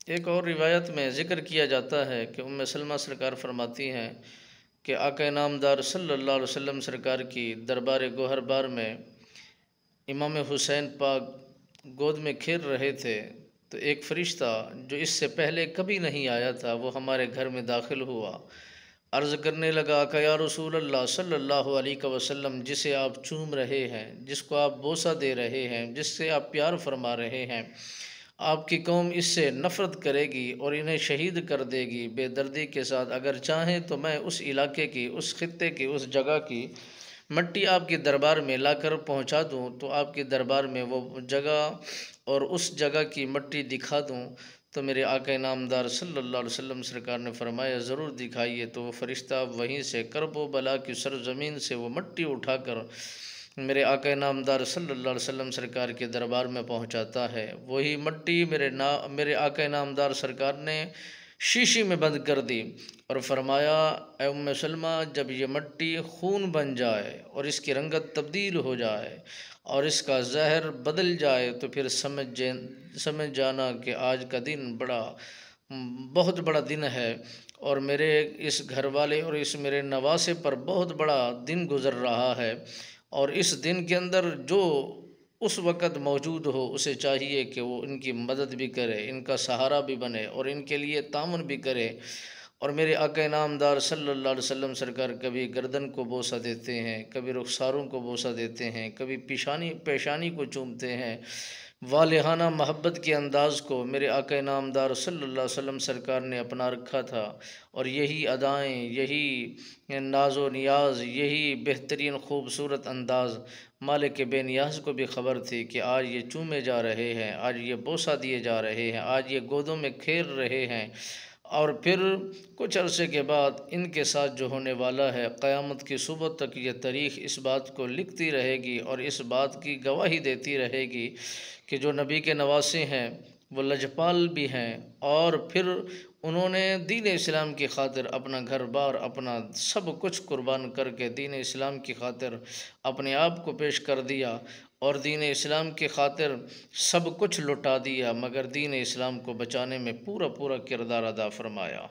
एक और रिवायत में ज़िक्र किया जाता है कि उम्मे सलमा सरकार फरमाती हैं कि आका नामदार सल्लल्लाहु अलैहि वसल्लम सरकार की दरबार गोहरबार में इमाम हुसैन पाक गोद में खेल रहे थे, तो एक फ़रिश्ता जो इससे पहले कभी नहीं आया था वो हमारे घर में दाखिल हुआ। अर्ज़ करने लगा कि या रसूल अल्लाह सल्लल्लाहु अलैहि वसल्लम, जिसे आप चूम रहे हैं, जिसको आप बोसा दे रहे हैं, जिससे आप प्यार फरमा रहे हैं, आपकी कौम इससे नफ़रत करेगी और इन्हें शहीद कर देगी बेदर्दी के साथ। अगर चाहें तो मैं उस इलाके की, उस खित्ते की, उस जगह की मट्टी आपके दरबार में लाकर पहुंचा दूं, तो आपके दरबार में वो जगह और उस जगह की मट्टी दिखा दूं। तो मेरे आका नामदार सल्लल्लाहु अलैहि वसल्लम सरकार ने फरमाया, ज़रूर दिखाइए। तो वो फ़रिश्ता वहीं से करब बला की सरज़मीन से वो मट्टी उठाकर मेरे आका नामदार सल्लल्लाहु अलैहि वसल्लम सरकार के दरबार में पहुंचाता है। वही मट्टी मेरे आका नामदार सरकार ने शीशी में बंद कर दी और फरमाया, ए उम्मे सलमा, जब ये मट्टी खून बन जाए और इसकी रंगत तब्दील हो जाए और इसका जहर बदल जाए, तो फिर समझ जाना कि आज का दिन बहुत बड़ा दिन है और मेरे इस घर वाले और इस मेरे नवासे पर बहुत बड़ा दिन गुज़र रहा है। और इस दिन के अंदर जो उस वक़्त मौजूद हो, उसे चाहिए कि वो इनकी मदद भी करे, इनका सहारा भी बने और इनके लिए ताउन भी करे। और मेरे आका नामदार सल्लल्लाहु अलैहि वसल्लम सरकार कभी गर्दन को बोसा देते हैं, कभी रुखसारों को बोसा देते हैं, कभी पेशानी को चूमते हैं। वालिहाना मोहब्बत के अंदाज़ को मेरे आका नामदार सल्लल्लाहु अलैहि वसल्लम सरकार ने अपना रखा था। और यही अदाएँ, यही नाज़ो नियाज़, यही बेहतरीन ख़ूबसूरत अंदाज़ मालिक बेनियाज़ को भी ख़बर थी कि आज ये चूमे जा रहे हैं, आज ये बोसा दिए जा रहे हैं, आज ये गोदों में खेल रहे हैं। और फिर कुछ अरसे के बाद इनके साथ जो होने वाला है, क़यामत की सुबह तक ये तारीख़ इस बात को लिखती रहेगी और इस बात की गवाही देती रहेगी कि जो नबी के नवासे हैं वो लजपाल भी हैं और फिर उन्होंने दीन इस्लाम की खातिर अपना घर बार, अपना सब कुछ कुर्बान करके दीन इस्लाम की खातिर अपने आप को पेश कर दिया और दीन इस्लाम की खातिर सब कुछ लुटा दिया, मगर दीन इस्लाम को बचाने में पूरा पूरा किरदार अदा फरमाया।